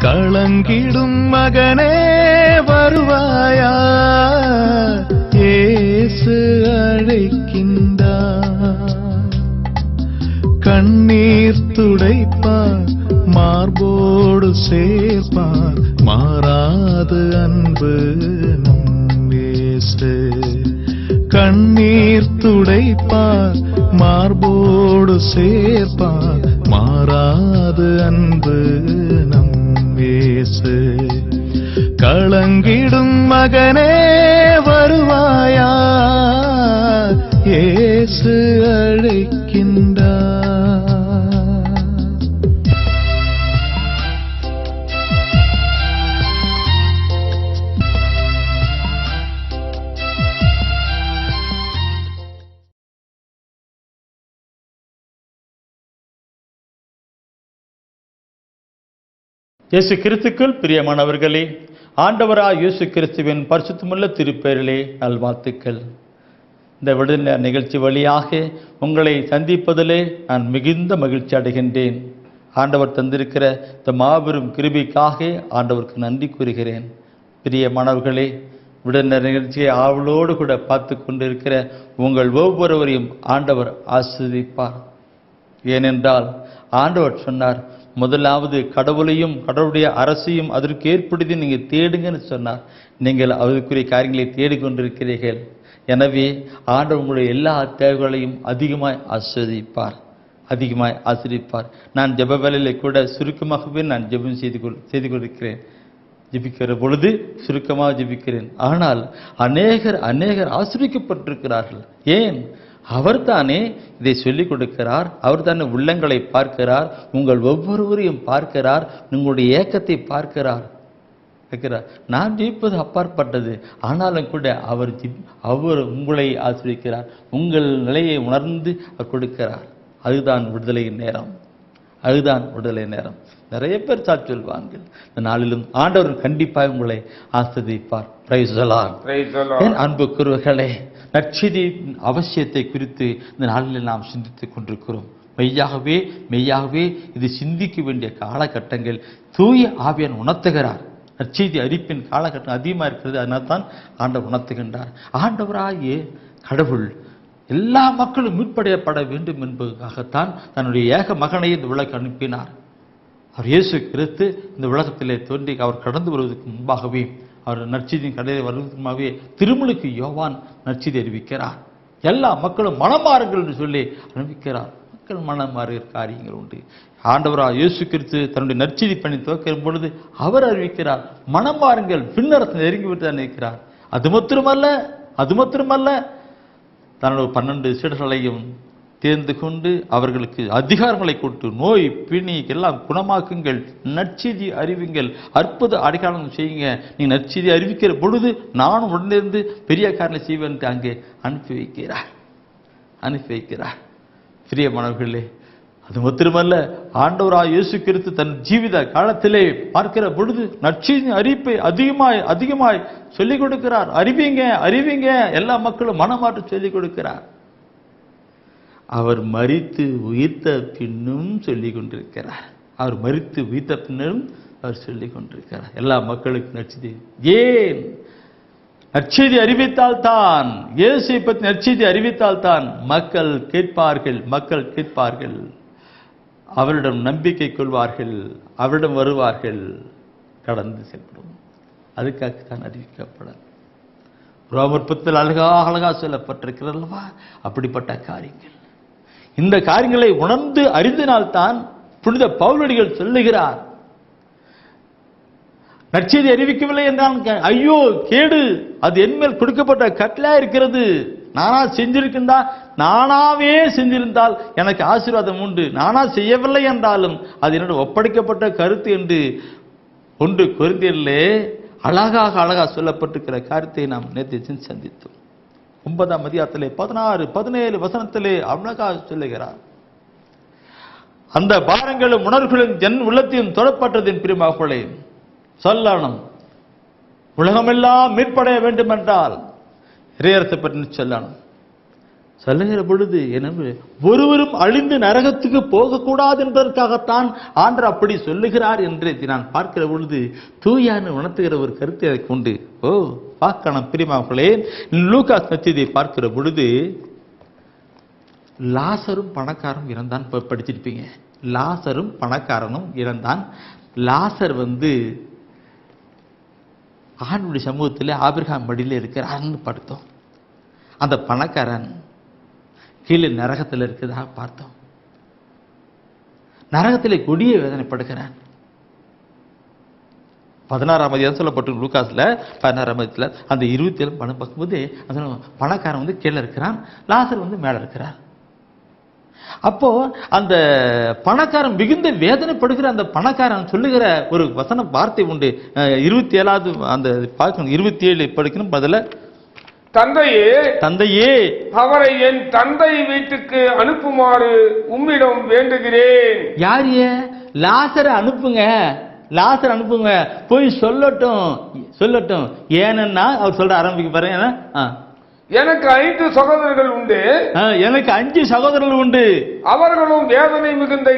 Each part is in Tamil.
கலங்கிடும் மகனே வருவாயா, இயேசு அழைக்கின்றார். கண்ணீர் துடைப்பார், மார்போடு சேர்ப்பார், மாறாது அன்பு நம் இயேசு. கண்ணீர் துடைப்பார், மார்போடு சேர்ப்பார், மாறாது அன்பு நம் இயேசு. கலங்கிடும் மகனே வருவாயா, இயேசு அழைக்கின்றார். இயேசு கிறிஸ்துக்குள் பிரியமானவர்களே, ஆண்டவராய் இயேசு கிறிஸ்துவின் பரிசுத்தமுள்ள திருப்பெயரிலே நல்வாழ்த்துக்கள். இந்த விடுதலை நிகழ்ச்சி வழியாக உங்களை சந்திப்பதிலே நான் மிகுந்த மகிழ்ச்சி அடைகின்றேன். ஆண்டவர் தந்திருக்கிற இந்த மாபெரும் கிருபைக்காக ஆண்டவருக்கு நன்றி கூறுகிறேன். பிரியமானவர்களே, விடுதலை நிகழ்ச்சியை ஆவலோடு கூட பார்த்து கொண்டிருக்கிற உங்கள் ஒவ்வொருவரையும் ஆண்டவர் ஆசீர்வதிப்பார். ஏனென்றால் ஆண்டவர் சொன்னார், முதலாவது கடவுளையும் கடவுளுடைய அரசையும் அதற்கு ஏற்படுத்தி நீங்கள் தேடுங்கன்னு சொன்னார். நீங்கள் அதற்குரிய காரியங்களை தேடிக்கொண்டிருக்கிறீர்கள். எனவே ஆண்டவர் உங்களுடைய எல்லா தேவைகளையும் அதிகமாய் ஆசீர்வதிப்பார். நான் ஜெப வேளையிலே கூட சுருக்கமாகவே நான் ஜெபம் செய்து கொண்டிருக்கிறேன். ஜெபிக்கிற பொழுது சுருக்கமாக ஜெபிக்கிறேன். ஆனால் அநேகர் ஆசீர்வதிக்கப்பட்டிருக்கிறார்கள். ஏன்? அவர் தானே இதை சொல்லிக் கொடுக்கிறார். அவர் தானே உள்ளங்களை பார்க்கிறார், உங்கள் ஒவ்வொருவரையும் பார்க்கிறார், உங்களுடைய ஏக்கத்தை பார்க்கிறார். நான் ஜெயிப்பது அப்பாற்பட்டது, ஆனாலும் கூட அவர் உங்களை ஆசீர்வதிக்கிறார். உங்கள் நிலையை உணர்ந்து கொடுக்கிறார். அதுதான் விடுதலையின் நேரம். நிறைய பேர் சாட்சி சொல்வாங்க. இந்த நாளிலும் ஆண்டவர் கண்டிப்பாக உங்களை ஆசீர்வதிப்பார். Praise the Lord. என் அன்புக்குரியவர்களே, நற்செய்தி அவசியத்தை குறித்து இந்த நாளில் நாம் சிந்தித்துக் கொண்டிருக்கிறோம். மெய்யாகவே இது சிந்திக்க வேண்டிய காலகட்டங்கள். தூய ஆவியான் உணர்த்துகிறார். நற்செய்தி அறிப்பின் காலகட்டம் அதிகமாக இருக்கிறது. அதனால் தான் ஆண்டவர் உணர்த்துகின்றார். ஆண்டவராகிய கடவுள் எல்லா மக்களும் மீட்படையப்பட வேண்டும் என்பதற்காகத்தான் தன்னுடைய ஏக மகனை இந்த உலகம் அனுப்பினார். அவர் இயேசு கிறிஸ்து இந்த உலகத்திலே தோன்றி அவர் கடந்து வருவதற்கு முன்பாகவே, அவர் நற்செய்தியின் கடையை வருவதற்கு முன்பாகவே திருமுழுக்கு யோவான் நற்செய்தி அறிவிக்கிறார். எல்லா மக்களும் மனமாறுங்கள் என்று சொல்லி அறிவிக்கிறார். மக்கள் மனமாறுகிற காரியங்கள் உண்டு. ஆண்டவராக இயேசு கிறிஸ்து தன்னுடைய நற்செய்தி பணி துவக்கும் பொழுது அவர் அறிவிக்கிறார், மனமாறுங்கள், பின்னரசு நெருங்கிவிட்டு இருக்கிறார். அது மாத்திரமல்ல தன்னுடைய 12 சீடர்களையும் தேர்ந்து கொண்டு அவர்களுக்கு அதிகாரங்களை கொடுத்து, நோய் பிணி எல்லாம் குணமாக்குங்கள், நற்செய்தி அறிவிங்கள், அற்புத அடையாளம் செய்யுங்க, நீங்க நற்செய்தி அறிவிக்கிற பொழுது நானும் உடனிருந்து பெரிய காரியங்களை செய்வேன் அங்கே அனுப்பி வைக்கிறார். பிரியமானவர்களே, அது மாத்திரமல்ல, ஆண்டவராய் இயேசு கிறிஸ்து தன் ஜீவித காலத்திலே பார்க்கிற பொழுது நற்செய்தி அறிவிப்பை அதிகமாய் சொல்லிக் கொடுக்கிறார். அறிவிங்க எல்லா மக்களும் மனமாற்ற சொல்லிக் கொடுக்கிறார். அவர் மரித்து உயிர்த்த பின்னும் சொல்லிக் கொண்டிருக்கிறார். அவர் சொல்லிக் கொண்டிருக்கிறார். எல்லா மக்களுக்கும் நற்செய்தி. ஏன்? நற்செய்தி அறிவித்தால்தான், இயேசுவை பற்றி நற்செய்தி அறிவித்தால்தான் மக்கள் கேட்பார்கள், அவரிடம் நம்பிக்கை கொள்வார்கள், அவரிடம் வருவார்கள், கடந்து செல்லும். அதுக்காகத்தான் அறிவிக்கப்பட ரோமர் 10 அழகா சொல்லப்பட்டிருக்கிறல்லவா அப்படிப்பட்ட காரியங்கள். இந்த காரியங்களை உணர்ந்து அறிந்தினால்தான் புனித பவுலடிகள் சொல்லுகிறார், நற்செய்தி அறிவிக்கவில்லை என்றால் ஐயோ கேடு, அது என்மேல் கொடுக்கப்பட்ட கட்டளா இருக்கிறது. நானாவே செஞ்சிருந்தால் எனக்கு ஆசீர்வாதம் உண்டு. நானா செய்யவில்லை என்றாலும் அது என்னோட ஒப்படைக்கப்பட்ட கருத்து என்று 1 கொரிந்தியரிலே அழகா சொல்லப்பட்டிருக்கிற காரியத்தை நாம் நேற்று சந்தித்தோம். 9ஆம் அதிகாரத்திலே 16-17 வசனத்திலே அழகா சொல்லுகிறார், அந்த பாரங்களும் உணர்வுகளும் என் உள்ளத்தையும் தொடப்பட்டதின் பிரியமானவர்களே சொல்லணும். உலகமெல்லாம் மீட்படைய வேண்டும் என்றால் இறையரசை பற்றி சொல்லணும். சொல்லுகிற பொழுது எனவே ஒருவரும் அழிந்து நரகத்துக்கு போகக்கூடாது என்பதற்காகத்தான் ஆண்டவர் அப்படி சொல்லுகிறார் என்று நான் பார்க்கிற பொழுது தூயான்னு உணர்த்துகிற ஒரு கருத்தை அதை கொண்டு பார்க்கணும் பிரியமானவர்களே. லூகாஸ் நற்செய்தியை பார்க்கிற பொழுது லாசரும் பணக்காரனும் இறந்தான் படிச்சிருப்பீங்க. லாசரும் பணக்காரனும் இறந்தான். லாசர் ஆண்டுடைய சமூகத்தில் ஆபிரகாம் மடியில் இருக்கிறான்னு பார்த்தோம். அந்த பணக்காரன் கீழே நரகத்தில் இருக்கிறதா பார்த்தோம். நரகத்திலே கொடிய வேதனைப்படுகிறான். 16ஆம் அதிகாரம் சொல்லப்பட்டு லூகாஸ்ல 16ஆம் அதிகாரத்தில் அந்த 27 பணம் பார்க்கும்போது பணக்காரன் கீழே இருக்கிறான், லாசர் மேலே இருக்கிறார். அப்போ அந்த பணக்காரன் மிகுந்த வேதனைப்படுகிற அந்த பணக்காரன் சொல்லுகிற ஒரு வசன வார்த்தை உண்டு. 27வது அந்த பார்க்கணும், 27 படிக்கணும். பதில தந்தையே அவரை என் தந்தை வீட்டுக்கு அனுப்புமாறு உம்மிடம் வேண்டுகிறேன். யார்? லாசரை அனுப்புங்க, லாசர் அனுப்புங்க, போய் சொல்லட்டும். ஏன்னா அவர் சொல்ற ஆரம்பிக்க பாருங்க. எனக்கு 5 சகோதரர்கள் உண்டு. எனக்கு 5 சகோதரர்கள் உண்டு. அவர்களும் வேதனை மிகுந்த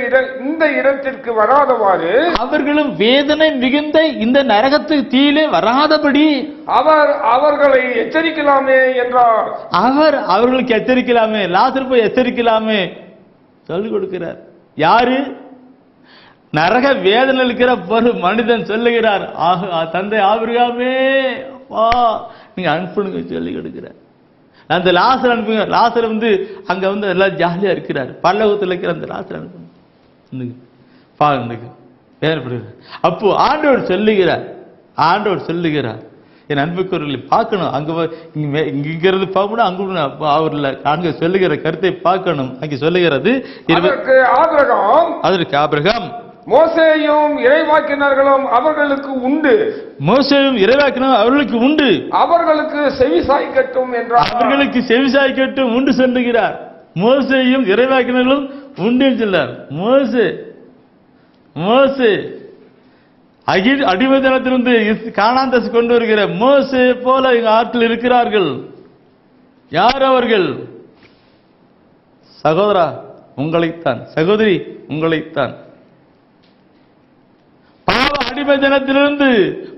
இந்த இடத்திற்கு வராதவாறு, அவர்களும் வேதனை மிகுந்த இந்த நரகத்துக்கு தீயிலே வராதபடி அவர்களை எச்சரிக்கலாமே என்றார். அவர்களுக்கு எச்சரிக்கலாமே, லாசர் போய் எச்சரிக்கலாமே சொல்லிக் கொடுக்கிறார். யாரு? நரக வேதனை இருக்கிற ஒரு மனிதன் சொல்லுகிறார், தந்தை ஆபிரகாமே நீங்க அனுப்புங்க சொல்லி கொடுக்கிறார். அந்த லாசர் அனுப்புங்க. லாசர் அங்க எல்லாம் ஜாலியா இருக்கிறார். பல்லவத்தில் இருக்கிற அந்த லாசர் அனுப்புங்க வேதனைப்படுகிறார். அப்போ ஆண்டவர் சொல்லுகிறார் என் அன்புக்குரியவர்களை பார்க்கணும். இங்கிறது பார்க்கணும், அங்க சொல்லுகிற கருத்தை பார்க்கணும். அங்க சொல்லுகிறது அதற்கு ஆபிரகாம் மோசேயும் இறைவாக்கினர்களும் அவர்களுக்கு உண்டு. அவர்களுக்கு செவிசாய்க்கட்டும் என்றார். அவர்களுக்கு செவிசாய்க்கட்டும் உண்டு சொல்லுகிறார். மோசேயும் இறைவாக்கினர்களும் உண்டு சொல்லார். மோசே அடிமைத்தனத்திலிருந்து கானாந்தேசம் கொண்டு வருகிற மோசே போல எங்க ஆற்றில் இருக்கிறார்கள். யார் அவர்கள்? சகோதரா உங்களைத்தான், சகோதரி உங்களைத்தான். அடிமைத்தனத்திலிருந்து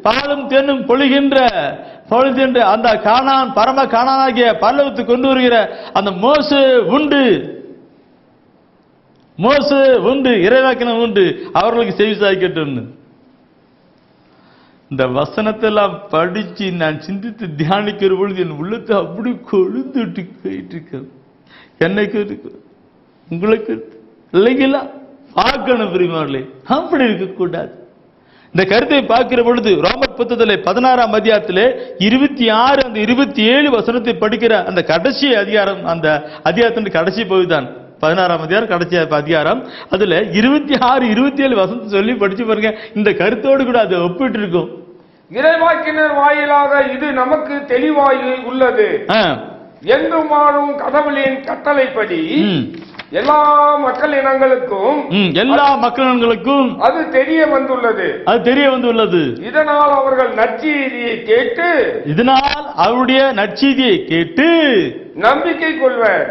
பாலும் தேனும் பொழிகின்ற அந்த கானான், பரம கானானாகிய பரலோகத்துக்கு கொண்டு வருகிற அந்த மோசே உண்டு, இறைவாக்கினம் உண்டு, அவர்களுக்கு செவி சாய்க்கட்டும். இந்த வசனத்தை எல்லாம் படிச்சு நான் சிந்தித்து தியானிக்கிற பொழுது என் உள்ளத்தை அப்படி கொழுந்துட்டு போயிட்டு இருக்க. என்னைக்கு இருக்கு, உங்களுக்கு இல்லைங்களா? பார்க்கணும் பிரியமானவர்களே, அப்படி இருக்கக்கூடாது. இந்த கருத்தை பார்க்கிற பொழுது ரோமர் புத்தகத்திலே 16ஆம் அதிகாரத்திலே 26 அந்த 27 வசனத்தை படிக்கிற அந்த கடைசி அதிகாரம், அந்த அதிகாரத்தின் கடைசி பகுதிதான் 16ஆம் அதிகாரம், கடைசி அதிகாரம். அதுல 26 27 வசனத்தை சொல்லி படிச்சு பாருங்க. இந்த கருத்தோடு கூட அதை ஒப்பிட்டு இருக்கும். இறைவாக்கினர் வாயிலாக இது நமக்கு தெளிவாய் உள்ளது. என்றும் வாழும் கடவுளின் கட்டளைப்படி எல்லா மக்கள் இனங்களுக்கும் அது தெரிய வந்துள்ளது. இதனால் அவர்கள் நற்செய்தியை கேட்டு நம்பிக்கை கொள்வர்.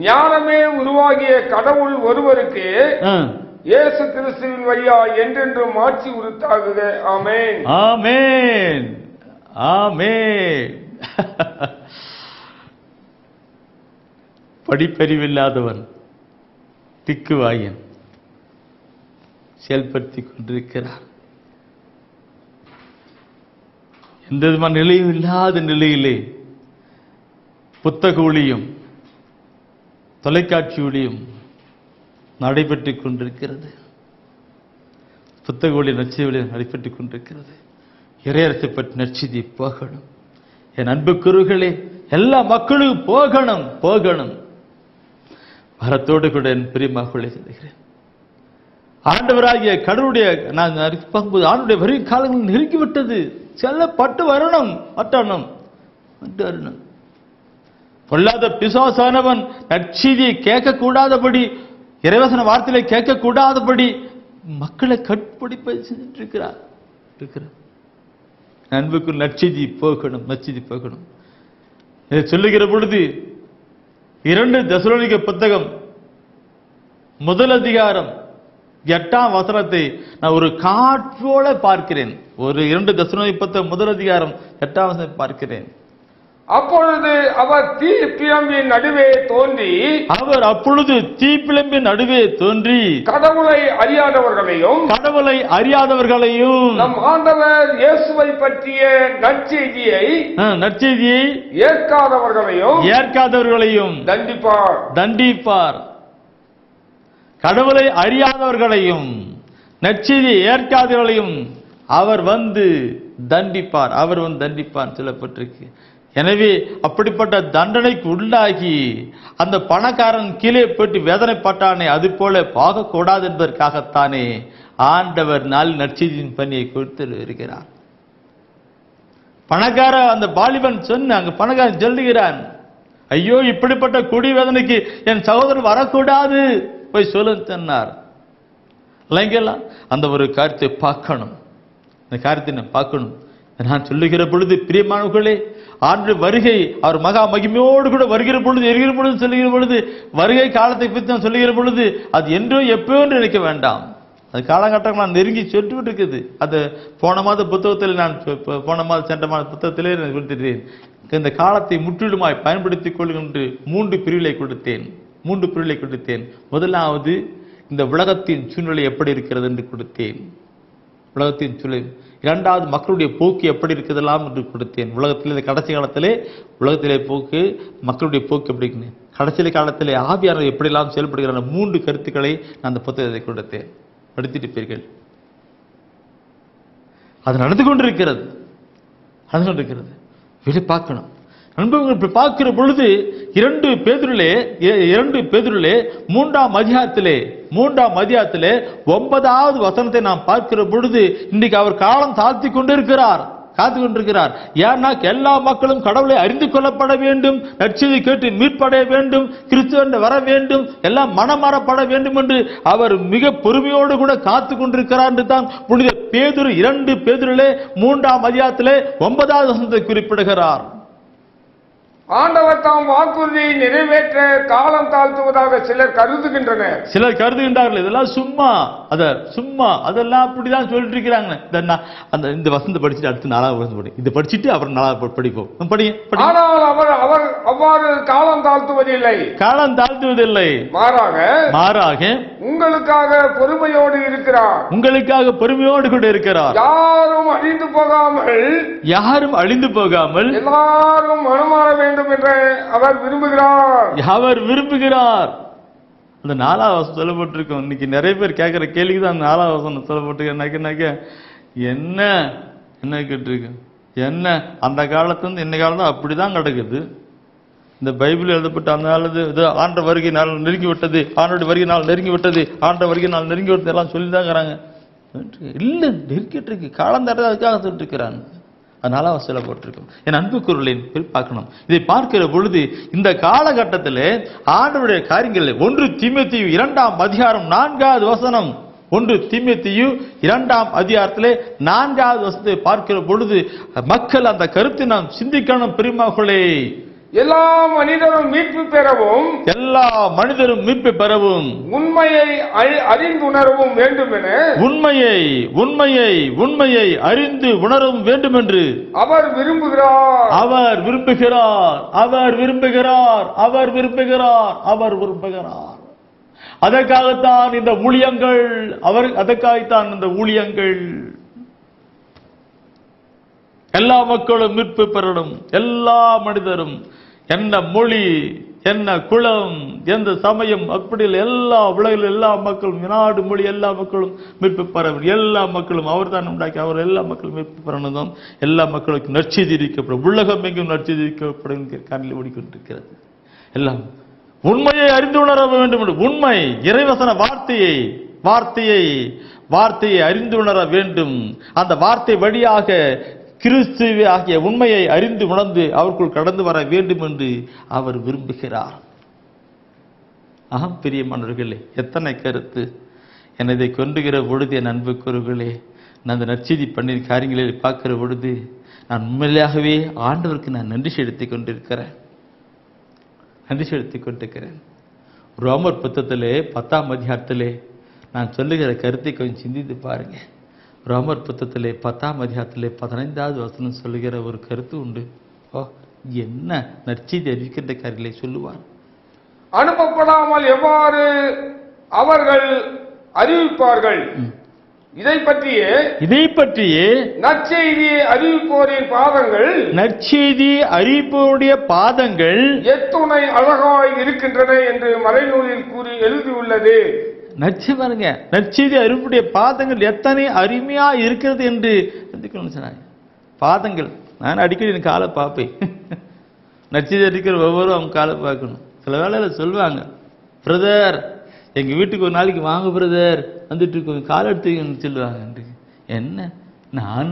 ஞானமே உருவாகிய கடவுள் ஒருவருக்கு இயேசு கிறிஸ்துவின் வழியா என்றென்றும் ஆட்சி உரித்தாகுக. ஆமென், ஆமென், ஆமென். படிப்பறிவில்லாதவன் திக்குவாயன் செயல்படுத்திக் கொண்டிருக்கிறார். எந்த விதமான நிலையும் இல்லாத நிலையிலே புத்தக ஊழியம், தொலைக்காட்சி ஊழியம் நடைபெற்றுக் கொண்டிருக்கிறது. புத்தக ஊழியம், நற்செய்தி நடைபெற்றுக் கொண்டிருக்கிறது. இறையரசை பற்றி நற்செய்தி போகணும். என் அன்புக்குரியவர்களே, எல்லா மக்களும் போகணும். வரத்தோடு கூட என் பிரியமாகவே சொல்லுகிறேன், ஆண்டவராகிய கடவுளுடைய நான் பார்க்கும்போது ஆண்டுடைய வரும் காலங்கள் நெருங்கிவிட்டது. செல்லப்பட்டு வரணும். பொல்லாத பிசாசானவன் நற்செய்தியை கேட்கக்கூடாதபடி, இறைவசன வார்த்தையை கேட்கக்கூடாதபடி மக்களை கட்டுப்படுத்தி செஞ்சுட்டு இருக்கிறார். அன்புக்கு நற்செய்தி போகணும். இதை சொல்லுகிற பொழுது 2 தெசலோனிக்க புத்தகம் முதல் அதிகாரம் 8ஆம் வசனத்தை நான் ஒரு காற்றோட பார்க்கிறேன். ஒரு 2 தெசலோனிக்க புத்தகம் முதல் அதிகாரம் 8ஆம் வசனத்தை பார்க்கிறேன். அப்பொழுது அவர் தீப்பிழம்பின் நடுவே தோன்றி கடவுளை அறியாதவர்களையும் நம் ஆண்டவர் இயேசுவை பற்றிய நற்செய்தியை ஏற்காதவர்களையும் தண்டிப்பார். கடவுளை அறியாதவர்களையும் நற்செய்தியை ஏற்காதவர்களையும் அவர் வந்து தண்டிப்பார் சொல்லப்பட்டிருக்கு. எனவே அப்படிப்பட்ட தண்டனைக்கு உள்ளாகி அந்த பணக்காரன் கீழே போட்டு வேதனைப்பட்டானே, அது போல பார்க்கக்கூடாது என்பதற்காகத்தானே ஆண்டவர் நற்செய்தியின் பணியை கொடுத்து இருக்கிறார். பணக்கார அந்த பாலிபன் அங்க பணக்காரன் சொல்லுகிறான், ஐயோ இப்படிப்பட்ட குடி வேதனைக்கு என் சகோதரன் வரக்கூடாது, போய் சொல்ல சொன்னார். இல்லைங்களா? அந்த ஒரு காரியத்தை பார்க்கணும், இந்த காரியத்தை நான் பார்க்கணும். நான் சொல்லுகிற பொழுது பிரியமானவர்களே, ஆண்டு வருகை அவர் மகா மகிமையோடு கூட வருகிற பொழுது சொல்லுகிற பொழுது வருகை காலத்தை பற்றி நான் சொல்லுகிற பொழுது அது என்றோ எப்போ என்று நினைக்க வேண்டாம். அது காலகட்டம் நான் நெருங்கி சொல்லிட்டு இருக்குது. அது போன மாத புத்தகத்தில் சென்ற மாத புத்தகத்திலே நான் கொடுத்துட்டேன். இந்த காலத்தை முற்றிலுமாய் பயன்படுத்திக் கொள்கின்ற 3 பிரிவுகளை கொடுத்தேன். முதலாவது இந்த உலகத்தின் சூழ்நிலை எப்படி இருக்கிறது என்று கொடுத்தேன், உலகத்தின் சூழ்நிலை. 2வது மக்களுடைய போக்கு எப்படி இருக்கிறதெல்லாம் என்று கொடுத்தேன். உலகத்திலே இந்த கடைசி காலத்திலே மக்களுடைய போக்கு எப்படி இருக்கு, கடைசி காலத்திலே ஆவியானவர் எப்படியெல்லாம் செயல்படுகிற 3 கருத்துக்களை நான் அந்த புத்தகத்தை கொடுத்தேன். படித்துட்டு போயிருக்கேன். அது நடந்து கொண்டிருக்கிறது. வெளியே பார்க்கணும். நண்பர்கள் பார்க்கிற பொழுது 2 பேதுருவிலே 3ஆம் அதிகாரத்திலே 9வது வசனத்தை நாம் பார்க்கிற பொழுது இன்றைக்கு அவர் காலம் காத்து கொண்டிருக்கிறார். ஏன்னா எல்லா மக்களும் கடவுளை அறிந்து கொள்ளப்பட வேண்டும், நற்செய்தி கேட்டு மீட்படைய வேண்டும், கிறிஸ்துவன் வர வேண்டும், எல்லாம் மனமாறப்பட வேண்டும் என்று அவர் மிக பொறுமையோடு கூட காத்து கொண்டிருக்கிறார் என்று தான் புனித பேதுரு 2 பேதுருவிலே 3ஆம் அதிகாரத்திலே 9வது வசனத்தை குறிப்பிடுகிறார். ஆண்டவர் தாம் வாக்குறுதியை நிறைவேற்ற காலம் தாழ்த்துவதாக சிலர் கருதுகின்றார்கள். இதெல்லாம் சும்மா அதெல்லாம் அப்படிதான் சொல்லிட்டு இருக்கிறாங்க. இந்த வசந்த படிச்சுட்டு அடுத்து 4வது வசனம் படி, இதை படிச்சுட்டு அப்புறம் 4வது படிப்போம். ஆனால் அவர் அவ்வாறு காலம் தாழ்த்துவதில்லை, மாறாக உங்களுக்காக பொறுமையோடு கூட இருக்கிறார். யாரும் அழிந்து போகாமல் எல்லாரும் மனமாற வேண்டும் என்று அவர் விரும்புகிறார். அந்த 4வது வசனம் சொல்லப்பட்டிருக்கும். இன்னைக்கு நிறைய பேர் கேட்கிற கேள்விக்கு தான் 4வது வசனம் சொல்லப்பட்டிருக்கு. என்ன கேட்டிருக்கு, என்ன அந்த காலத்துல இந்த காலம் அப்படிதான் கிடக்குது. இந்த பைபிள் எழுதப்பட்ட அந்த நாள் ஆண்ட வருகை நாள் நெருங்கி விட்டது, ஆண்டோட வருகை நாள் நெருங்கி விட்டது, ஆண்ட வருகை நாள் நெருங்கி விட்டது எல்லாம் சொல்லிதான் இருக்கிறாங்க. இல்ல நெருக்கிட்டு இருக்கு, காலம் தர அதுக்காக சொல்லிட்டு இருக்கிறாங்க. அதனால சொல்லப்பட்டிருக்கும். என் அன்புக்குரியவர்களே பார்க்கணும். இதை பார்க்கிற பொழுது இந்த காலகட்டத்தில் ஆண்டவருடைய காரியங்கள் 1 தீமோத்தேயு 2ஆம் அதிகாரம் 4வது வசனம், 1 தீமோத்தேயு 2ஆம் அதிகாரத்திலே 4வது வசனத்தை பார்க்கிற பொழுது மக்கள் அந்த கருத்தை நாம் சிந்திக்கணும். பிரியமானவர்களே, எல்லா மனிதரும் மீட்பு பெறவும் உண்மையை அறிந்து உணரவும் வேண்டும் என உண்மையை அறிந்து உணரவும் வேண்டும் என்று அவர் விரும்புகிறார். அதற்காகத்தான் இந்த ஊழியங்கள் எல்லா மக்களும் மீட்பு பெறணும். எல்லா மனிதரும், என்ன மொழி, என்ன குலம், எந்த சமயம், அப்படி எல்லா உலகில் எல்லா மக்களும், நாடு மொழி எல்லா மக்களும் மீட்பு பெற வேண்டும். எல்லா மக்களும் அவர் தான் உண்டாக்கி, அவர் எல்லா மக்களும் மீட்பு பெறணும். எல்லா மக்களுக்கும் நற்செய்தி இருக்கப்படும். உலகம் எங்கும் நற்செய்தி இருக்கப்படும் காரில் ஓடிக்கொண்டிருக்கிறது. எல்லாம் உண்மையை அறிந்து உணர வேண்டும். உண்மை இறைவசன வார்த்தையை அறிந்து உணர வேண்டும். அந்த வார்த்தை வழியாக கிறிஸ்துவே ஆகிய உண்மையை அறிந்து உணர்ந்து அவருக்குள் கடந்து வர வேண்டும் என்று அவர் விரும்புகிறார். பிரியமானவர்களே, எத்தனை கருத்து என்னை கொண்டுகிற பொழுது என் அன்புக்குரியவர்களே, நான் அந்த நற்செய்தி பண்ணின காரியங்களில் பார்க்கிற பொழுது நான் உண்மையாகவே ஆண்டவருக்கு நான் நன்றி செலுத்திக் கொண்டிருக்கிறேன். நன்றி செலுத்திக் கொண்டிருக்கிறேன். ரோமர் புத்தகத்திலே 10ஆம் அதிகாரத்திலே நான் சொல்லுகிற கருத்தை கொஞ்சம் சிந்தித்து பாருங்க. ரோமர் புத்தகத்திலே 10ஆம் அதிகாரத்திலே 15வது வசனம் சொல்லுகிற ஒரு கருத்து உண்டு. என்ன நற்செய்தி அறிவிக்கின்ற காரியங்களை சொல்லுவார். அனுப்பப்படாமல் எவ்வாறு அவர்கள் அறிவிப்பார்கள்? இதை பற்றியே நற்செய்தி அறிவிப்போருடைய பாதங்கள் எத்துணை அழகாய் இருக்கின்றன என்று மறைநூலில் கூறி எழுதியுள்ளது. நற்செய்தி அறிவிப்புடைய பாதங்கள் எத்தனை அருமையா இருக்கிறது என்று சொன்னாங்க. பாதங்கள் நான் அடிக்கடி என் காலை பார்ப்பேன். நற்செய்தி அறிவிக்கிற ஒவ்வொரு அவங்க காலை பார்க்கணும். சில வேளையில சொல்லுவாங்க, பிரதர் எங்க வீட்டுக்கு ஒரு நாளைக்கு வாங்க பிரதர், வந்துட்டு இருக்கோம், கால் எடுத்துக்கன்னு சொல்லுவாங்க. என்ன நான்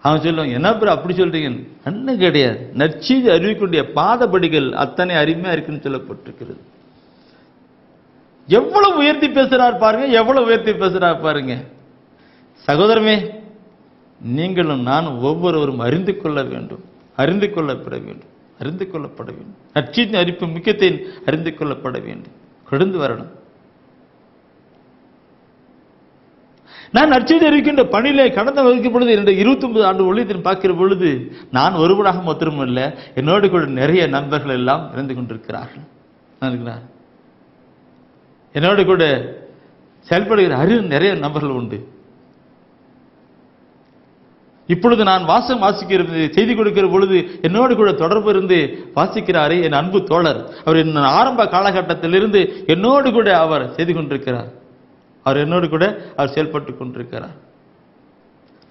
அவன் சொல்லுவாங்க, என்ன பிற அப்படி சொல்றீங்க? அண்ணன் கிடையாது, நற்செய்தி அறிவிக்கக்கூடிய பாதப்படிகள் அத்தனை அருமையா இருக்குன்னு சொல்லப்பட்டிருக்கிறது. எவ்வளவு உயர்த்தி பேசுறார் பாருங்க, எவ்வளவு உயர்த்தி பேசுறார் பாருங்க. சகோதரமே, நீங்களும் நானும் ஒவ்வொருவரும் அறிந்து கொள்ள வேண்டும், அறிந்து கொள்ளப்பட வேண்டும், அறிந்து கொள்ளப்பட வேண்டும். நற்செய்தி அறிவிப்பு முக்கியத்தை அறிந்து கொள்ளப்பட வேண்டும், கடந்து வரணும். நான் நற்செய்தி அறிவிக்கின்ற பணியிலே கடந்த வகுக்கும் பொழுது 29 ஆண்டு ஒளியத்தில் பார்க்கிற பொழுது நான் ஒருவராக மாத்திரமல்ல, என்னோடு கூட நிறைய நண்பர்கள் எல்லாம் இருந்து கொண்டிருக்கிறார்கள். என்னோடு கூட செயல்படுகிற அறிவு நிறைய நபர்கள் உண்டு. இப்பொழுது நான் வாசிக்கிற செய்தி கொடுக்கிற பொழுது என்னோடு கூட தொடர்பு இருந்து வாசிக்கிறாரே என் அன்பு தோழர். அவர் என் ஆரம்ப காலகட்டத்திலிருந்து என்னோடு கூட அவர் செய்து கொண்டிருக்கிறார். அவர் என்னோடு கூட அவர் செயல்பட்டு கொண்டிருக்கிறார்.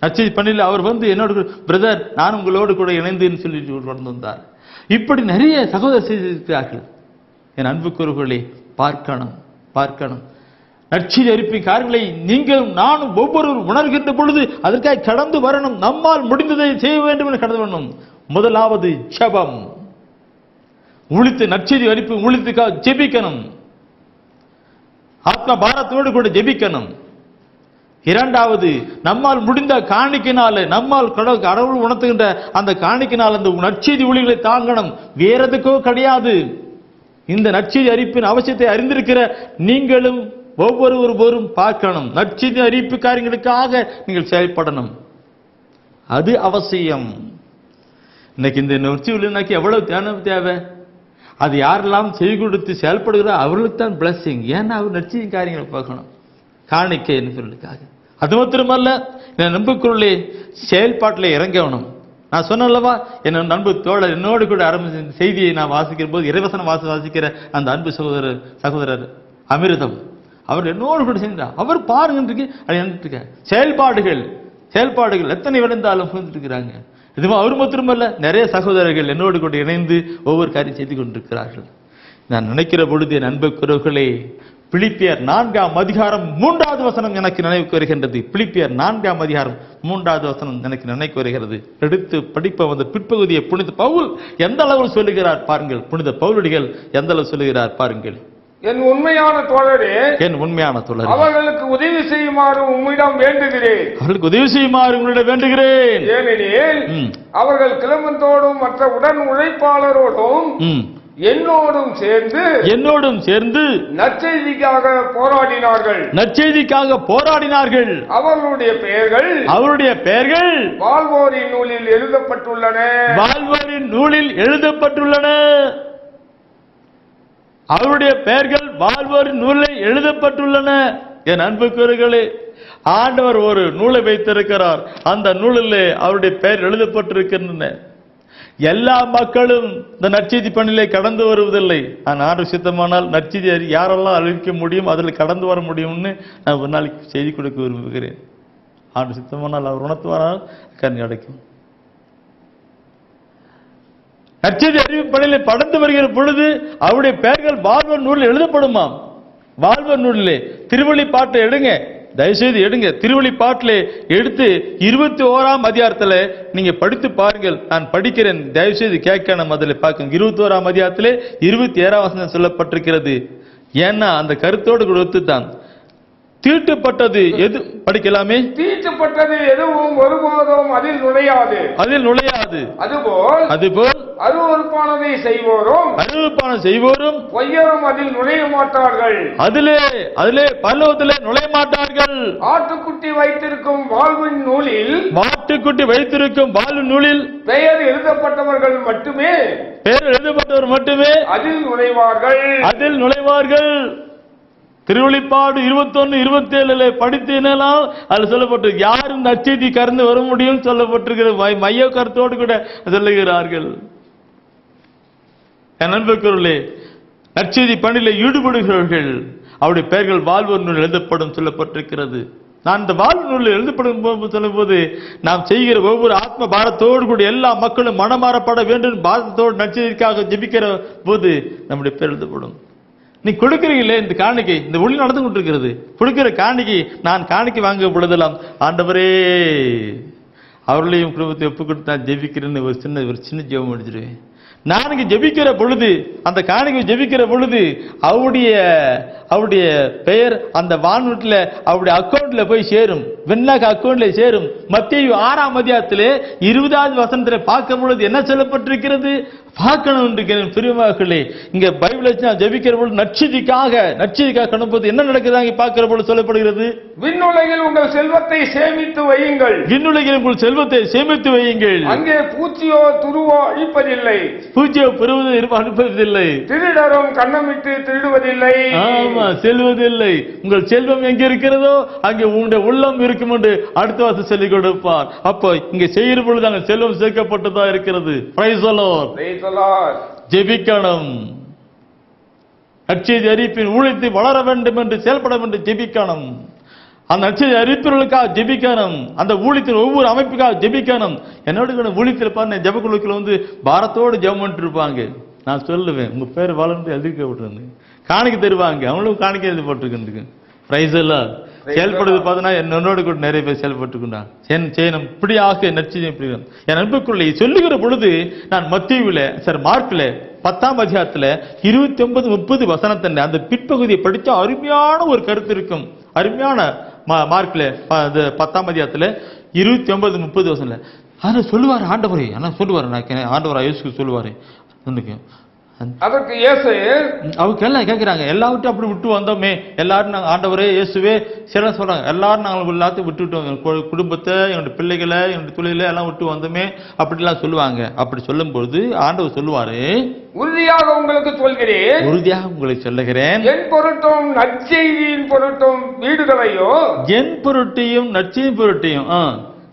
நற்செய்தி பணியில் அவர் வந்து என்னோடு பிரதர் நான் உங்களோடு கூட இணைந்து சொல்லி கொண்டு வந்தார். இப்படி நிறைய சகோதரர் செய்திருக்கிறார்கள். என் அன்புக்குரியவர்களே, பார்க்கணும். நற்செய்தி அறிவிப்பின் காரியங்களை நீங்கள் நானும் ஒவ்வொருவரும் உணர்கின்ற பொழுது அதற்காக கடந்து வரணும். நம்மால் முடிந்ததை செய்ய வேண்டும் என்று கடந்து வரணும். முதலாவது ஜெபம். உழித்து நற்செய்தி அறிவிப்பு உழித்துக்காக ஜெபிக்கணும். ஆத்ம பாரத்தோடு கூட ஜெபிக்கணும். இரண்டாவது, நம்மால் முடிந்த காணிக்கினால, நம்மால் கடவுள் உணர்த்துகின்ற அந்த காணிக்கினால் அந்த நற்செய்தி ஒளிகளை தாங்கணும். வேற எதுக்கோ கிடையாது. இந்த நற்செய்தி அறிவிப்பின் அவசியத்தை அறிந்திருக்கிற நீங்களும் ஒவ்வொருவரும் பார்க்கணும். நற்செய்தி அறிவிப்பு காரியங்களுக்காக நீங்கள் செயல்படணும். அது அவசியம். இன்னைக்கு இந்த நற்செய்தி எவ்வளவு தியானம் தேவை? அது யாரெல்லாம் செய்து கொடுத்து செயல்படுகிறார் அவர்களுக்கு தான் பிளஸிங். ஏன்னா அவர் நற்செய்தி காரியங்களை பார்க்கணும், காணிக்கை என்பதற்காக. அது மாத்திரமல்ல, என் நண்புக்குள்ளே செயல்பாட்டில் இறங்கணும். நான் சொன்னல்லவா, என் அன்பு தோழர் என்னோடு கூட ஆரம்பிச்ச செய்தியை நான் வாசிக்கிற போது இறைவசனம் வாசிக்கிற அந்த அன்பு சகோதரர் அமிர்தம் அவர் என்னோடு கூட செஞ்சார். அவர் பாருங்க செயல்பாடுகள் எத்தனை விளைந்தாலும் இருக்கிறாங்க. இதுவும் அவர் மாத்திரமல்ல, நிறைய சகோதரர்கள் என்னோடு கூட இணைந்து ஒவ்வொரு காரியம் செய்து கொண்டிருக்கிறார்கள். நான் நினைக்கிற பொழுது என் அன்புக்குரியவர்களே, பிலிப்பியர் 4ஆம் அதிகாரம் 3வது வசனம் எனக்கு நினைவுக்கு வருகின்றது. பிலிப்பியர் 4ஆம் அதிகாரம் 3வது வசனம் எனக்கு நினைவுக்கு வருகிறது. எடுத்து படிப்ப வந்து பிற்பகுதியை புனித பவுல் எந்த அளவில் சொல்லுகிறார் பாருங்கள். புனித பவுலடிகள் எந்த அளவு சொல்லுகிறார் பாருங்கள். என் உண்மையான தோழரே, அவர்களுக்கு உதவி செய்யுமாறு உம்மிடம் வேண்டுகிறேன். ஏனெனில் அவர்கள் கிளம்பத்தோடும் மற்ற உடன் உழைப்பாளரோடும் என்னோடும் சேர்ந்து நற்செய்திக்காக போராடினார்கள். அவருடைய பெயர்கள் வாழ்வோரின் நூலில் எழுதப்பட்டுள்ளன. அவருடைய பெயர்கள் வாழ்வோரின் நூலில் எழுதப்பட்டுள்ளன. என் அன்புக்குரியவர்களே, ஆண்டவர் ஒரு நூலை வைத்திருக்கிறார். அந்த நூலிலே அவருடைய பெயர் எழுதப்பட்டிருக்கின்றன. எல்லா மக்களும் இந்த நற்செய்தி பணியிலே கடந்து வருவதில்லை. ஆண்டு சித்தமானால் நற்செய்தி யாரெல்லாம் அறிவிக்க முடியும், அதில் கடந்து வர முடியும்னு நான் ஒரு நாளைக்கு செய்தி கொடுக்க விரும்புகிறேன். ஆண்டு சித்தமானால் அவர் உணர்த்துவாரால் கண் கிடைக்கும். நற்செய்தி அறிவிப்பு பணியிலே படர்ந்து வருகிற பொழுது அவருடைய பெயர்கள் வாழ்வர் நூலில் எழுதப்படுமாம். வாழ்வர் நூலிலே திருவெளிப்பாட்டை எடுங்க, தயவுசெய்து எடுங்க. திருவெளிப்பாட்டிலே எடுத்து 21ஆம் அதிகாரத்தில் நீங்க படித்து பாருங்கள். நான் படிக்கிறேன், தயவுசெய்து கேட்கணும். அதில் பார்க்க 21ஆம் அதிகாரத்திலே 27ஆம் வசனம் சொல்லப்பட்டிருக்கிறது. ஏன்னா அந்த கருத்தோடு கொடுத்து தான் தீட்டுப்பட்டது எது படிக்கலாமே? தீட்டுப்பட்டது எதுவும் ஒருபோதும் அதில் நுழையாது. அதுபோல் அருவருப்பானதை செய்வோரும் பொய்யரும் அதில் நுழைய மாட்டார்கள். அதிலே பரலோகத்திலே நுழைய மாட்டார்கள். ஆட்டுக்குட்டி வைத்திருக்கும் வாழ்வின் நூலில் பெயர் எழுதப்பட்டவர்கள் மட்டுமே அதில் நுழைவார்கள். திருவெளிப்பாடு 21:27 படித்தீனால் அது சொல்லப்பட்டு யாரும் நற்செய்தி கறந்து வர முடியும் சொல்லப்பட்டிருக்கிறது. மைய கருத்தோடு கூட சொல்லுகிறார்கள். என் அன்புக்குள்ளே நற்செய்தி பணியில ஈடுபடுகிறவர்கள் அவருடைய பெயர்கள் வாழ்வோர் நூல் எழுதப்படும் சொல்லப்பட்டிருக்கிறது. நான் இந்த வாழ்வு நூலில் எழுதப்படும் சொல்லும் போது நாம் செய்கிற ஒவ்வொரு ஆத்ம பாரத்தோடு கூட எல்லா மக்களும் மனமாறப்பட வேண்டும் பாரத்தோடு நற்செய்திக்காக ஜெபிக்கிற போது நம்முடைய பேர் எழுதப்படும். நீ கொடுக்கிறீங்களே இந்த காணிக்கை, இந்த ஒளி நடந்து கொண்டிருக்கிறது, கொடுக்கிற காணிக்கை நான் காணிக்கை வாங்க பொழுதெல்லாம் ஆண்டவரே அவர்களையும் குடும்பத்தை ஒப்பு கொடுத்து நான் ஜெபிக்கிறேன்னு ஒரு சின்ன ஜெபம் முடிச்சிருவேன். நான் இங்கே ஜெபிக்கிற பொழுது அந்த காணிக்கை ஜெபிக்கிற பொழுது அவருடைய பெயர் அந்த வானூட்டில் அவருடைய அக்கௌண்ட்ல போய் சேரும், வெண்ணாக அக்கௌண்ட்ல சேரும். மத்தேயு 6ஆம் அதிகாரத்திலே 20வது வசனத்தில் பார்க்கும் பொழுது என்ன சொல்லப்பட்டிருக்கிறது பார்க்கணும் இருக்கிறேன். பிரியமார்களே, இங்க பைபிள் வச்சு நான் ஜெபிக்கிற பொழுது நற்செய்திக்காக கணும்போது என்ன நடக்குது பார்க்கிற பொழுது சொல்லப்படுகிறது, விண்ணுலகில் உங்கள் செல்வத்தை சேமித்து வையுங்கள், அங்கே பூச்சியோ துருவோ அழிப்பதில்லை, திருடரும் கண்ணமிட்டு திருடுவதில்லை, செல்வதில்லை. உங்கள் செல்வம் எங்க இருக்கிறதோ அங்கே உங்களுடைய உள்ளம் இருக்கும் என்று அடுத்த வாசம் சொல்லிக் கொடுப்பார். அப்போ இங்க செய்கிற பொழுது அங்க செல்வம் சேர்க்கப்பட்டதா இருக்கிறது. Praise the Lord. ஜெபிக்கணும். நற்செய்தி அறிவிப்பின் ஊழியத்தை வளர வேண்டும் என்று செயல்பட வேண்டும் ஜெபிக்கணும். அந்த நற்செய்தி அறிவிப்பவர்களுக்காக ஜெபிக்கணும். அந்த ஊழியத்தின் ஒவ்வொரு அமைப்புக்காக ஜெபிக்கணும். என்னோட ஊழியத்தில் பாருங்க ஜெபக்குழுக்கள் பாரத்தோடு ஜெபம் பண்ணிட்டு இருப்பாங்க. நான் சொல்லுவேன் உங்க பேர் வளர்ந்து எழுதிக்க விட்டுருந்தேன், காணிக்கை தருவாங்க, அவங்களும் காணிக்கை எழுதி போட்டுருக்கு. பிரைஸ் எல்லாம் செயல்படுது பார்த்தனா என்னோட கூட நிறைய பேர் செயல்பட்டுக்கொண்டான் செய்யணும். இப்படியாக நற்செய்தி. என் அன்புக்குள்ளே சொல்லுகிற பொழுது நான் மார்க்ல 10ஆம் அதிகாரத்துல 29-30 வசனத்தின் அந்த பிற்பகுதியை படிச்சா அருமையான ஒரு கருத்து இருக்கும். அருமையான மார்க்ல 10ஆம் அதிகாரத்துல 29-30 வசனத்துல அதை சொல்லுவாரு ஆண்டவரே. ஆண்டவரா இயேசு சொல்லுவாரு. அதற்கு இயேசு அவங்க எல்லாம் கேட்கிறாங்க, எல்லாவற்றையும் அப்படி விட்டு வந்தோமே, எல்லாரும் நாங்கள் ஆண்டவரே இயேசுவே சில சொல்றாங்க, எல்லாரும் நாங்கள் எல்லாத்தையும் விட்டுவிட்டோம், குடும்பத்தை என்னுடைய பிள்ளைகளை என்னுடைய தொழிலை எல்லாம் விட்டு வந்தோமே அப்படிலாம் சொல்லுவாங்க. அப்படி சொல்லும் பொழுது ஆண்டவர் சொல்லுவாரு, உறுதியாக உங்களுக்கு சொல்லுகிறேன், என் பொருட்டும் நற்செய்தியின் பொருட்டும் வீடுகளையோ, என் பொருட்டையும் நற்செய்தி பொருட்டையும்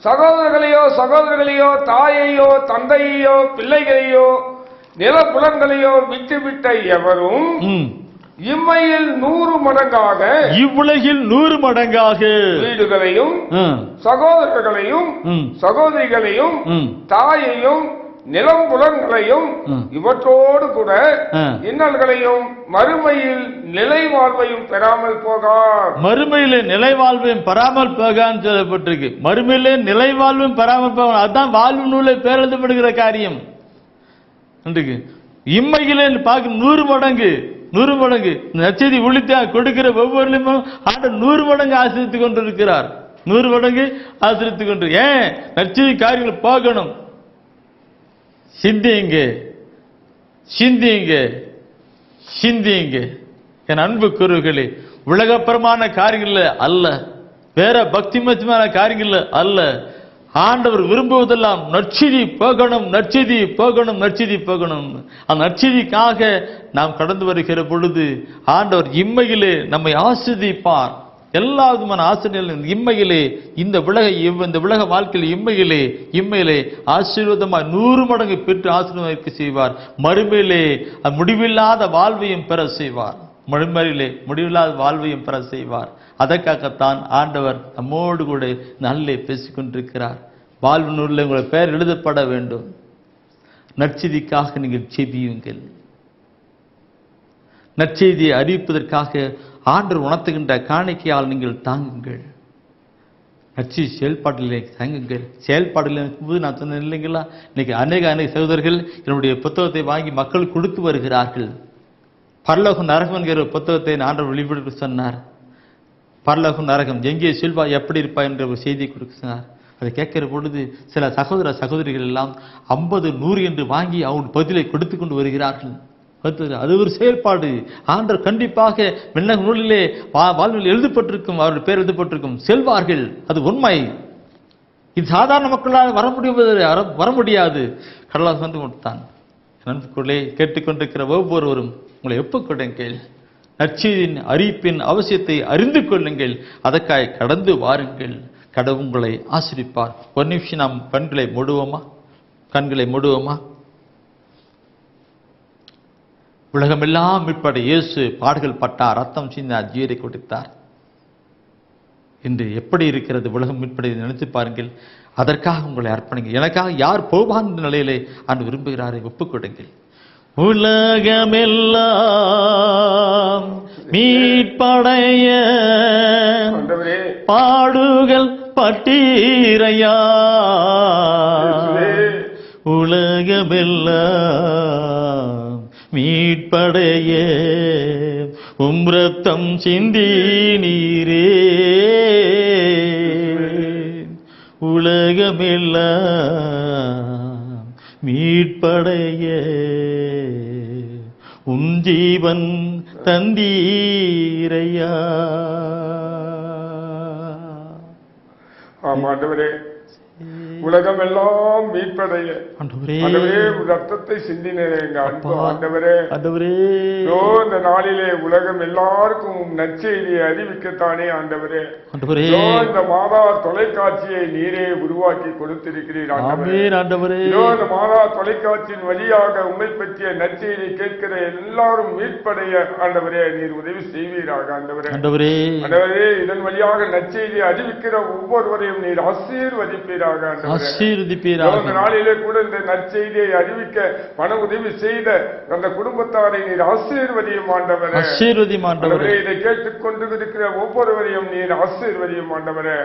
சகோதரர்களையோ தாயையோ தந்தையோ பிள்ளைகளையோ நிலப்புலன்களையோ விட்டுவிட்ட எவரும் இம்மையில் 100 மடங்காக இவ்வுலகில் 100 மடங்காக வீடுகளையும் சகோதரர்களையும் சகோதரிகளையும் தாயையும் நிலம் புலன்களையும் இவற்றோடு கூட இன்னல்களையும் மறுமையில் நிலை வாழ்வையும் பெறாமல் போகார். மறுமையிலே நிலை வாழ்வையும் பெறாமல் போகான்னு சொல்லப்பட்டிருக்கு. மறுமையிலே நிலை வாழ்வையும் பெறாமல் போக, அதுதான் வாழ்வு நூலை பேரெழுதப்படுகிற காரியம். இம்மையிலே பார்க்க 100 மடங்கு நற்செய்தி ஒளித்தா கொடுக்கிற ஒவ்வொருலையும் ஆண்டவர் 100 மடங்கு ஆசிரித்துக் கொண்டிருக்கிறார். 100 மடங்கு ஆசிரித்துக் கொண்டு ஏன் நற்செய்தி காரியங்கள் பார்க்கணும். சிந்திங்க என் அன்பு குருகளே, உலகப்பரமான காரியங்கள் அல்ல, வேற பக்தி மச்சமான காரியங்கள் அல்ல. ஆண்டவர் விரும்புவதெல்லாம் நற்செய்தி போகணும். அந்த நற்செய்திக்காக நாம் கடந்து வருகிற பொழுது ஆண்டவர் இம்மையிலே நம்மை ஆசீர்வதிப்பார். எல்லா விதமான ஆசிரியர்களும் இம்மையிலே இந்த உலக வாழ்க்கையில் இம்மையிலே ஆசீர்வாதமாக 100 மடங்கு பெற்று ஆசீர்வாதிக்க செய்வார். மறுமையிலே முடிவில்லாத வாழ்வையும் பெற செய்வார். அதற்காகத்தான் ஆண்டவர் நம்மோடு கூட நல்லே பேசிக்கொண்டிருக்கிறார். வாழ்வு நூலில் உங்களை பெயர் எழுதப்பட வேண்டும். நற்செய்திக்காக நீங்கள் செபியுங்கள். நற்செய்தியை அறிவிப்பதற்காக ஆண்டவர் உணர்த்துகின்ற காணிக்கையால் நீங்கள் தாங்குங்கள். நற்செய்தி செயல்பாட்டிலே தாங்குங்கள். செயல்பாடுல நான் சொன்னேன் இல்லைங்களா, இன்னைக்கு அநேக சகோதரர்கள் என்னுடைய புத்தகத்தை வாங்கி மக்கள் கொடுத்து வருகிறார்கள். பரலோகம் நரகம் என்கிற புத்தகத்தை ஆண்டவர் வெளிப்படுத்த சொன்னார். பரலோகம் நரகம் எங்கே செல்வா எப்படி இருப்பா என்ற ஒரு செய்தி கொடுக்கிறார். அதை கேட்கிற பொழுது சில சகோதர சகோதரிகள் எல்லாம் 50, 100 என்று வாங்கி அவங்க பதிலை கொடுத்து கொண்டு வருகிறார்கள். அது ஒரு செயல்பாடு. ஆண்டவர் கண்டிப்பாக விண்ணக நூலிலே வாழ்வில் எழுதப்பட்டிருக்கும், அவருடைய பேர் எழுதப்பட்டிருக்கும், செல்வார்கள். அது உண்மை. இது சாதாரண மக்களால் வர முடியாது. கடவுள் வந்து கொடுத்தான். நண்பர்களே, கேட்டுக்கொண்டிருக்கிற ஒவ்வொருவரும் உங்களை ஒப்புக்கொடுங்கள். நற்செய்தியின் அறிவிப்பின் அவசியத்தை அறிந்து கொள்ளுங்கள். அதற்காக கடந்து வாருங்கள். கடவுள் உங்களை ஆசீர்வதிப்பார். ஒரு நிமிஷம் நாம் கண்களை மூடுவோமா? உலகமெல்லாம் மீட்பட இயேசு பாடுகள் பட்டார், ரத்தம் சிந்தினார், ஜீவனை கொடுத்தார். இன்று எப்படி இருக்கிறது உலகம் மீட்படை நினைத்து பாருங்கள். அதற்காக உங்களை அர்ப்பணிங்க. எனக்காக யார் போவான் என்ற நிலையிலே ஆண்டு விரும்புகிறாரை ஒப்புக்கொடுங்கள். உலகமெல்லாம் மீட்படைய பாடுகள் பட்டீரையா, உலகமெல்லாம் மீட்படைய ரத்தம் சிந்தி நீரே, உலகமெல்லாம் மீட்படைய ஜீவன் தந்தீரையா. ஆமாண்டவரே, உலகம் எல்லாம் மீட்படைய ரத்தத்தை சிந்தினேன் எங்க அன்பு ஆண்டவரே. இந்த நாளிலே உலகம் எல்லாருக்கும் நற்செய்தியை அறிவிக்கத்தானே ஆண்டவரே. இந்த மாதா தொலைக்காட்சியை நீரே உருவாக்கி கொடுத்திருக்கிறீர் ஆண்டவரே. இந்த மாதா தொலைக்காட்சியின் வழியாக உண்மை பற்றிய நற்செய்தியை கேட்கிற எல்லாரும் மீட்படைய ஆண்டவரே நீர் உதவி செய்வீராக ஆண்டவரே. ஆண்டவரே, இதன் வழியாக நற்செய்தியை அறிவிக்கிற ஒவ்வொருவரையும் நீர் ஆசீர்வதிப்பீராக ஆண்டவரே. இந்த நாளிலே கூட இந்த நற்செய்தியை அறிவிக்க பண உதவி செய்த அந்த குடும்பத்தாரை நீர் ஆசீர்வதியும் ஆண்டவரே. இதை கேட்டுக் கொண்டு இருக்கிற ஒவ்வொருவரையும் நீர் ஆசீர்வதியும் ஆண்டவரே.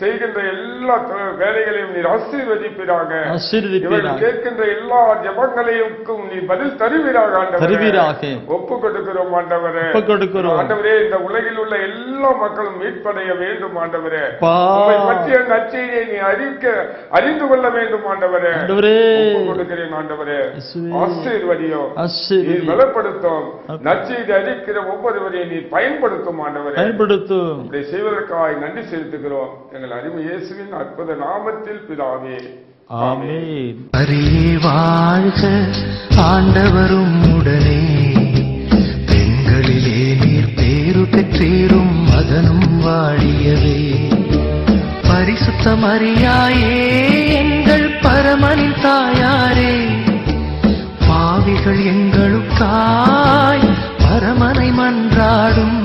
செய்கின்ற எல்லா வேலைகளையும் நீர் ஆசீர்வதிப்பீராக. இவர்கள் கேட்கின்ற எல்லா ஜபங்களையும் நீர் பதில் தருவீராக ஆண்டவரே. ஒப்பு கொடுக்கிறோம் ஆண்டவரே. ஆண்டவரே, இந்த உலகில் உள்ள எல்லா மக்களும் மீட்படைய வேண்டும் ஆண்டவரே. பற்றிய நற்செய்தியை நீ அறிந்து கொள்ள வேண்டும் ஆண்டவரே. கொடுக்கிறேன் ஆண்டவரே. ஆசீர்வதியும், நீர் பலப்படுத்தும், நற்செய்தி அறிவிக்கிற ஒவ்வொருவரையும் நீ பயன்படுத்தும் ஆண்டவரே. இப்படி செய்வதற்காக நன்றி செலுத்துகிறோம் எங்கள் அருமை இயேசுவின் அற்புத நாமத்தில் பிதாவே, ஆமென். வாழ்க ஆண்டவரும் உடனே, பெண்களிலே நீர் பேரு பெற்றீரும் மகனும் வாழியவே. பரிசுத்த மரியாயே எங்கள் பரமனின் தாயாரே, பாவிகள் எங்களுக்காய் பரமனை மன்றாடும்.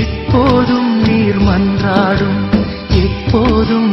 இப்போதும் நீர் மன்றாடும், எப்போதும்